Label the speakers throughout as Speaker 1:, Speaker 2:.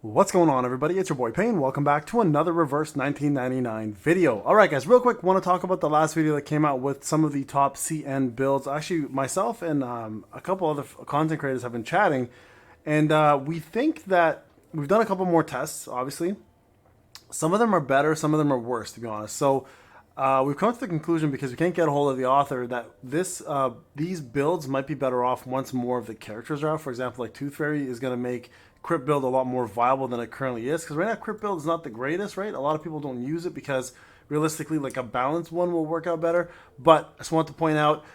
Speaker 1: What's going on, everybody? It's your boy Payne. Welcome back to another Reverse 1999 video. Alright guys, real quick, want to talk about the last video that came out with some of the top CN builds. Actually, myself and a couple other content creators have been chatting, and we think that we've done a couple more tests, obviously. Some of them are better, some of them are worse, to be honest. So we've come to the conclusion, because we can't get a hold of the author, that these builds might be better off once more of the characters are out. For example, like Tooth Fairy is going to make Crypt build a lot more viable than it currently is, because right now Crypt build is not the greatest, right? A lot of people don't use it because realistically, like, a balanced one will work out better. But I just want to point out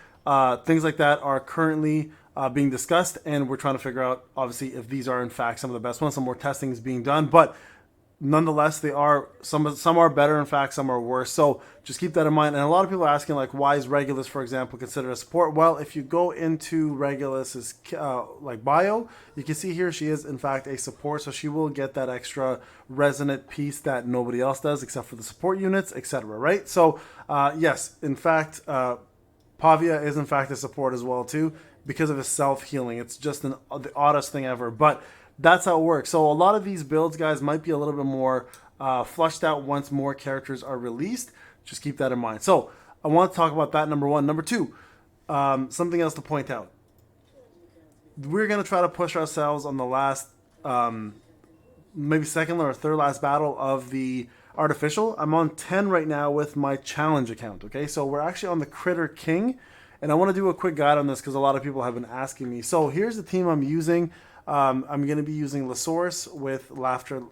Speaker 1: things like that are currently being discussed, and we're trying to figure out, obviously, if these are in fact some of the best ones. Some more testing is being done, but nonetheless, they are some are better, in fact, some are worse. So just keep that in mind. And a lot of people are asking, like, why is Regulus, for example, considered a support? Well, if you go into Regulus's like bio, you can see here she is in fact a support, so she will get that extra resonant piece that nobody else does except for the support units, etc. Right? So yes, in fact, Pavia is in fact a support as well too, because of his self-healing. It's just the oddest thing ever, but that's how it works. So a lot of these builds, guys, might be a little bit more flushed out once more characters are released. Just keep that in mind. So I want to talk about that, number one. Number two, something else to point out. We're going to try to push ourselves on the last, maybe second or third last battle of the artificial. I'm on 10 right now with my challenge account, okay? So we're actually on the Critter King, and I want to do a quick guide on this because a lot of people have been asking me. So here's the team I'm using. I'm going to be using Lasource with Laughter.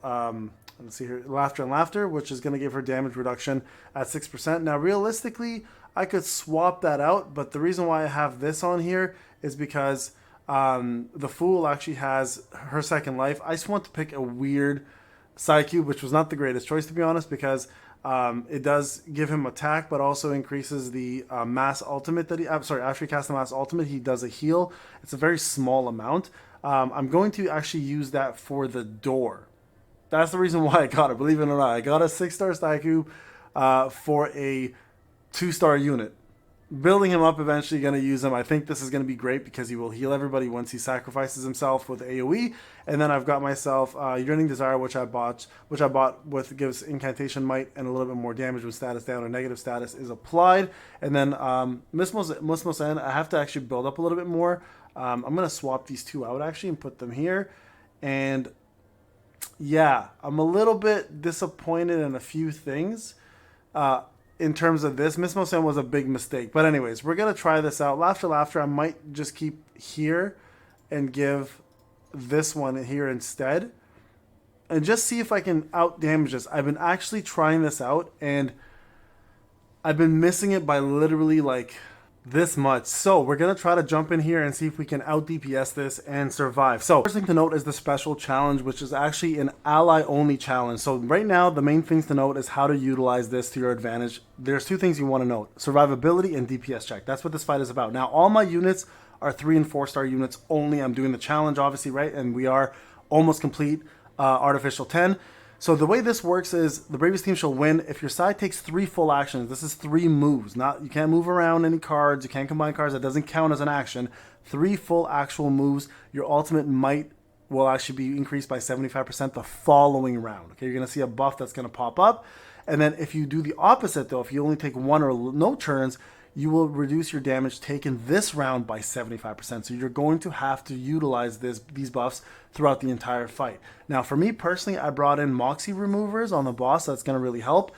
Speaker 1: Let's see here, Laughter and Laughter, which is going to give her damage reduction at 6%. Now, realistically, I could swap that out, but the reason why I have this on here is because the Fool actually has her second life. I just want to pick a weird Psycube, which was not the greatest choice, to be honest, because it does give him attack, but also increases the mass ultimate that I'm sorry, after he casts the mass ultimate, he does a heal. It's a very small amount. I'm going to actually use that for the door. That's the reason why I got it, believe it or not. I got a 6-star Psycube for a 2-star unit. Building him up, eventually going to use him. I think this is going to be great because he will heal everybody once he sacrifices himself with AoE. And then I've got myself Yearning Desire, which I bought with gives Incantation Might and a little bit more damage when status down or negative status is applied. And then Mismos End, I have to actually build up a little bit more. I'm going to swap these two out actually and put them here. And yeah, I'm a little bit disappointed in a few things. In terms of this, Miss Mosen was a big mistake. But anyways, we're going to try this out. Laughter, I might just keep here and give this one here instead. And just see if I can out damage this. I've been actually trying this out, and I've been missing it by literally like this much. So we're going to try to jump in here and see if we can out DPS this and survive. So first thing to note is the special challenge, which is actually an ally only challenge. So right now, the main things to note is how to utilize this to your advantage. There's two things you want to note: survivability and DPS check. That's what this fight is about. Now, all my units are 3 and 4-star units only. I'm doing the challenge, obviously, right? And we are almost complete artificial 10. So the way this works is the bravest team shall win if your side takes 3 full actions. This is 3 moves. You can't move around any cards. You can't combine cards. That doesn't count as an action. 3 full actual moves. Your ultimate might will actually be increased by 75% the following round. Okay, you're going to see a buff that's going to pop up. And then if you do the opposite, though, if you only take 1 or no turns, you will reduce your damage taken this round by 75%. So you're going to have to utilize these buffs throughout the entire fight. Now, for me personally, I brought in Moxie removers on the boss. That's going to really help.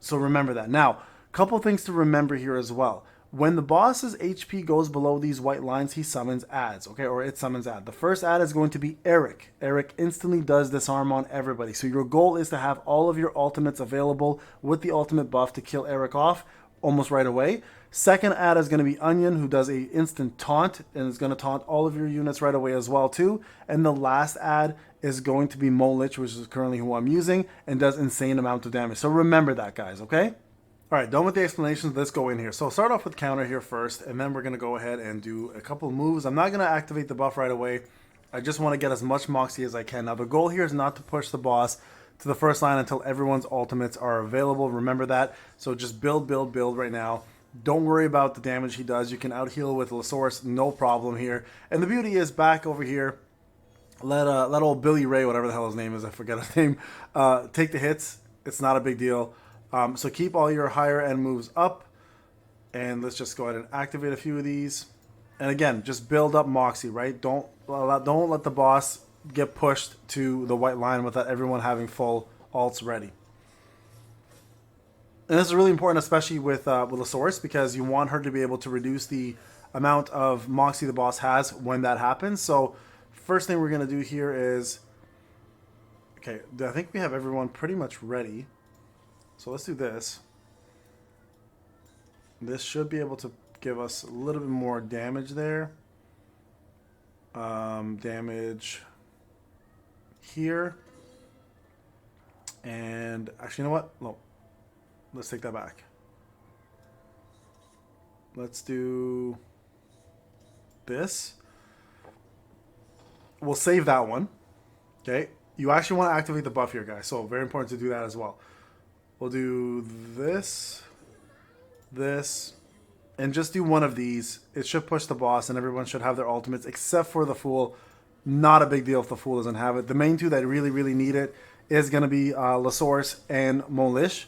Speaker 1: So remember that. Now, a couple things to remember here as well. When the boss's HP goes below these white lines, he summons adds, okay, or it summons add. The first add is going to be Eric. Eric instantly does disarm on everybody. So your goal is to have all of your ultimates available with the ultimate buff to kill Eric off almost right away. Second add is going to be Onion, who does a instant taunt and is going to taunt all of your units right away as well too. And the last add is going to be Molich, which is currently who I'm using, and does insane amount of damage. So remember that, guys, okay? All right, done with the explanations. Let's go in here. So start off with counter here first, and then we're going to go ahead and do a couple of moves. I'm not going to activate the buff right away. I just want to get as much Moxie as I can. Now, the goal here is not to push the boss to the first line until everyone's ultimates are available. Remember that. So just build right now. Don't worry about the damage he does. You can out heal with Lasource, no problem here. And the beauty is back over here let old Billy Ray, whatever the hell his name is, I forget his name, take the hits. It's not a big deal. So keep all your higher end moves up. And let's just go ahead and activate a few of these. And again, just build up Moxie, right? Don't let the boss get pushed to the white line without everyone having full alts ready. And this is really important, especially with Lasource, because you want her to be able to reduce the amount of Moxie the boss has when that happens. So first thing we're going to do here is, okay, I think we have everyone pretty much ready. So let's do this. This should be able to give us a little bit more damage there. Damage here. And actually, you know what? No. Let's take that back. Let's do this. We'll save that one. Okay. You actually want to activate the buff here, guys. So very important to do that as well. We'll do this, this, and just do one of these. It should push the boss, and everyone should have their ultimates, except for the Fool. Not a big deal if the Fool doesn't have it. The main two that really, really need it is going to be Lasource and Molish.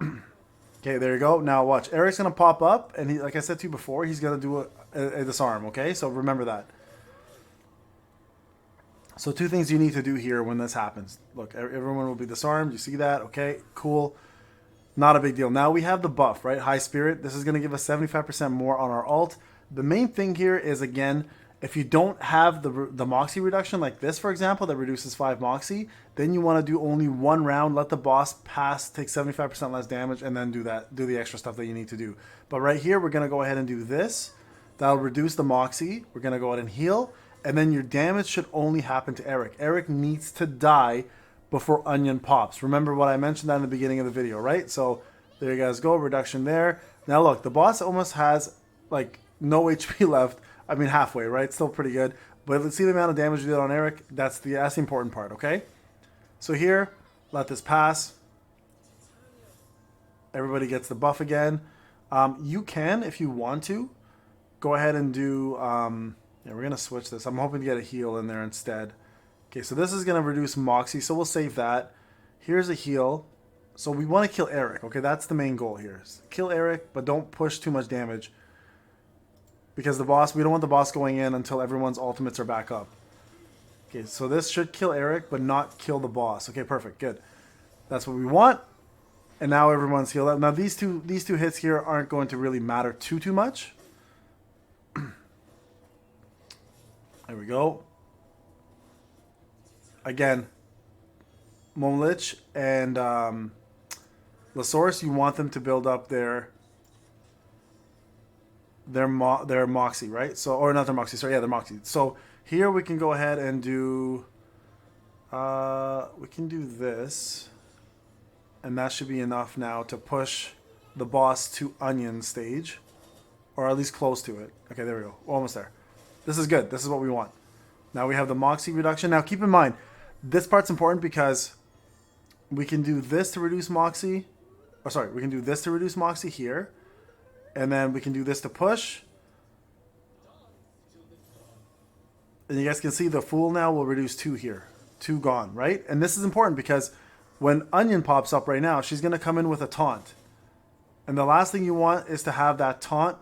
Speaker 1: Okay, there you go. Now watch. Eric's going to pop up, and he, like I said to you before, he's going to do a disarm, okay? So remember that. So two things you need to do here when this happens. Look, everyone will be disarmed. You see that? Okay, cool. Not a big deal. Now we have the buff, right? High Spirit. This is going to give us 75% more on our ult. The main thing here is, again, if you don't have the Moxie reduction, like this, for example, that reduces 5 Moxie, then you want to do only one round, let the boss pass, take 75% less damage, and then do the extra stuff that you need to do. But right here, we're going to go ahead and do this. That'll reduce the Moxie. We're going to go ahead and heal. And then your damage should only happen to Eric. Eric needs to die before Onion pops. Remember what I mentioned that in the beginning of the video, right? So there you guys go, reduction there. Now look, the boss almost has like no HP left. I mean halfway, right? Still pretty good. But let's see the amount of damage you did on Eric. That's the important part, okay? So here, let this pass. Everybody gets the buff again. You can, if you want to, go ahead and do... yeah, we're going to switch this. I'm hoping to get a heal in there instead. Okay, so this is going to reduce Moxie, so we'll save that. Here's a heal. So we want to kill Eric. Okay, that's the main goal here. Kill Eric, but don't push too much damage. Because the boss, we don't want the boss going in until everyone's ultimates are back up. Okay, so this should kill Eric, but not kill the boss. Okay, perfect, good. That's what we want. And now everyone's healed up. Now these two hits here aren't going to really matter too much. There we go. Again, Momlich and Lasource, you want them to build up their Moxie, right? So, or not their Moxie, sorry, yeah, their Moxie. So here we can go ahead and do, we can do this, and that should be enough now to push the boss to Onion stage, or at least close to it. Okay, there we go, we're almost there. This is good. This is what we want. Now we have the Moxie reduction. Now keep in mind, this part's important because we can do this to reduce Moxie. Oh, sorry, we can do this to reduce Moxie here. And then we can do this to push. And you guys can see the Fool now will reduce 2 here. 2 gone, right? And this is important because when Onion pops up right now, she's going to come in with a taunt. And the last thing you want is to have that taunt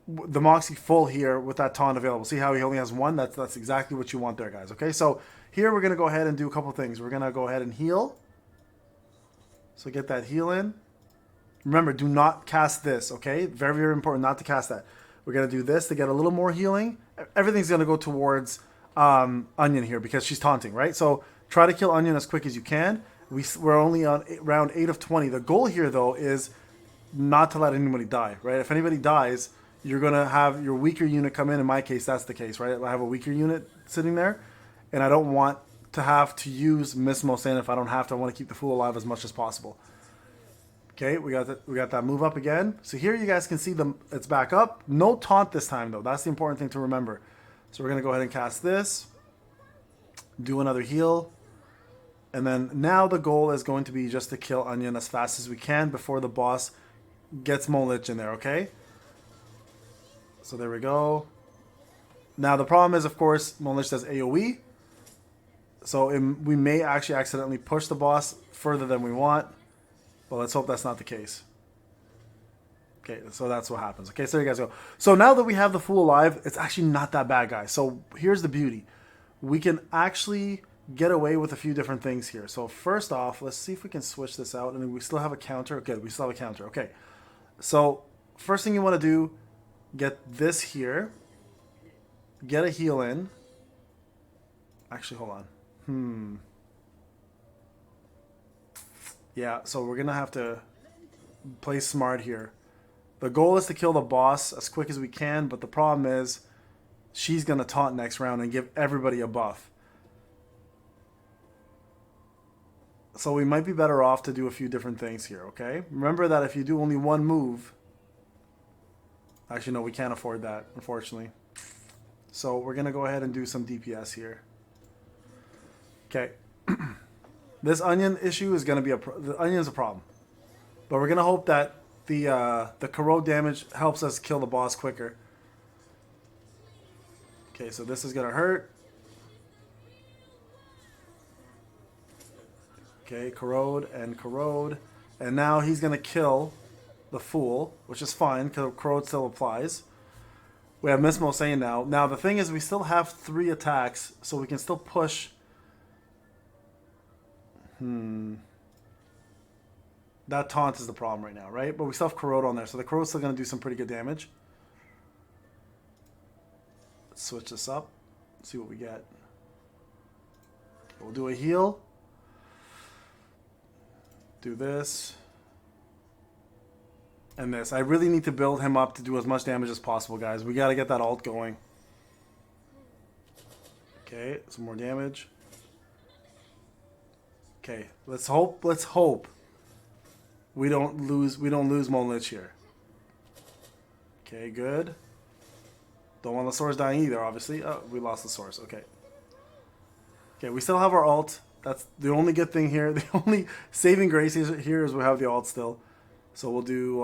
Speaker 1: the Moxie full here with that taunt available. See how he only has 1? That's exactly what you want there, guys. Okay, so here we're going to go ahead and do a couple things. We're going to go ahead and heal. So get that heal in. Remember, do not cast this, okay? Very, very important not to cast that. We're going to do this to get a little more healing. Everything's going to go towards Onion here because she's taunting, right? So try to kill Onion as quick as you can. We're only on round 8 of 20. The goal here, though, is not to let anybody die, right? If anybody dies, you're going to have your weaker unit come in. In my case, that's the case, right? I have a weaker unit sitting there, and I don't want to have to use Miss Mosan if I don't have to. I want to keep the Fool alive as much as possible. Okay, we got that move up again. So here you guys can see it's back up. No taunt this time, though. That's the important thing to remember. So we're going to go ahead and cast this. Do another heal. And then now the goal is going to be just to kill Onion as fast as we can before the boss gets Molich in there, okay? So there we go. Now, the problem is, of course, Monlich does AoE. So we may actually accidentally push the boss further than we want. But let's hope that's not the case. Okay, so that's what happens. Okay, so there you guys go. So now that we have the Fool alive, it's actually not that bad, guys. So here's the beauty. We can actually get away with a few different things here. So first off, let's see if we can switch this out. And we still have a counter. Good, we still have a counter. Okay, so first thing you want to do, get this here. Get a heal in. Actually, hold on. Yeah, so we're going to have to play smart here. The goal is to kill the boss as quick as we can, but the problem is she's going to taunt next round and give everybody a buff. So we might be better off to do a few different things here, okay? Remember that if you do only one move... Actually, no, we can't afford that, unfortunately. So we're going to go ahead and do some DPS here. Okay. This onion issue is going to be the onion is a problem. But we're going to hope that the corrode damage helps us kill the boss quicker. Okay, so this is going to hurt. Okay, corrode and corrode. And now he's going to kill the Fool, which is fine because corrode still applies. We have Miss Mosaic now. Now the thing is we still have 3 attacks, so we can still push. That taunt is the problem right now, right? But we still have corrode on there, so the corrode's still going to do some pretty good damage. Let's switch this up. See what we get. We'll do a heal. Do this. And this. I really need to build him up to do as much damage as possible, guys. We got to get that ult going. Okay, some more damage. Okay, let's hope we don't lose Monlich here. Okay, good. Don't want the source dying either, obviously. Oh, we lost the source. Okay. Okay, we still have our ult. That's the only good thing here. The only saving grace here is we have the ult still. So we'll do...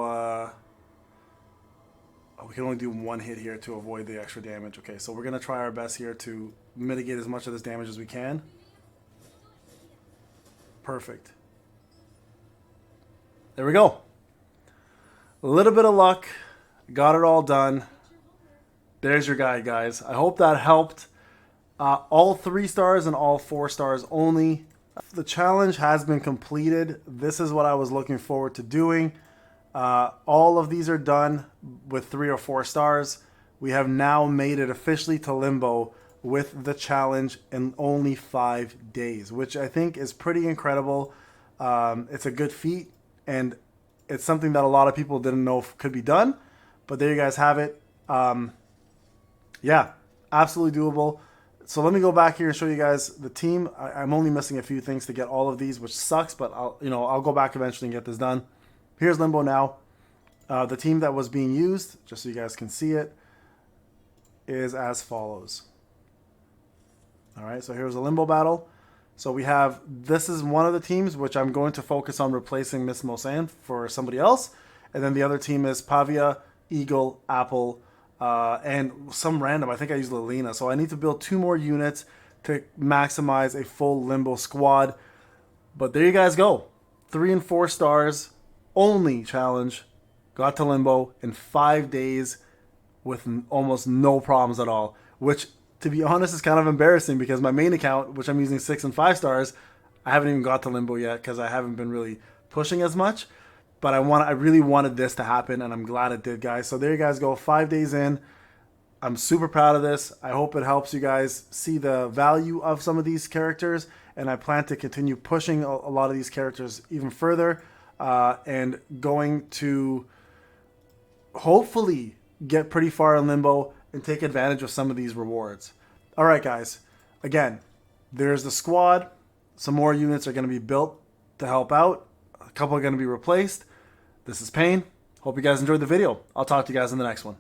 Speaker 1: we can only do 1 hit here to avoid the extra damage. Okay, so we're going to try our best here to mitigate as much of this damage as we can. Perfect. There we go. A little bit of luck. Got it all done. There's your guide, guys. I hope that helped. All 3 stars and all 4 stars only. The challenge has been completed. This is what I was looking forward to doing. All of these are done with 3 or 4 stars. We have now made it officially to Limbo with the challenge in only 5 days, which I think is pretty incredible. It's a good feat, and it's something that a lot of people didn't know could be done. But there you guys have it. Yeah, absolutely doable. So let me go back here and show you guys the team. I'm only missing a few things to get all of these, which sucks, but I'll go back eventually and get this done. Here's Limbo now. The team that was being used, just so you guys can see it, is as follows. All right, so here's a Limbo battle. So we have, this is one of the teams, which I'm going to focus on replacing Miss Mosan for somebody else. And then the other team is Pavia, Eagle, Apple, and some random. I think I used Lilina. So I need to build 2 more units to maximize a full Limbo squad. But there you guys go. 3 and 4 stars only challenge. Got to Limbo in 5 days with almost no problems at all. Which, to be honest, is kind of embarrassing because my main account, which I'm using 6 and 5 stars, I haven't even got to Limbo yet because I haven't been really pushing as much. But I really wanted this to happen, and I'm glad it did, guys. So there you guys go, 5 days in. I'm super proud of this. I hope it helps you guys see the value of some of these characters, and I plan to continue pushing a lot of these characters even further, and going to hopefully get pretty far in Limbo and take advantage of some of these rewards. All right, guys. Again, there's the squad. Some more units are going to be built to help out. A couple are going to be replaced. This is Payne. Hope you guys enjoyed the video. I'll talk to you guys in the next one.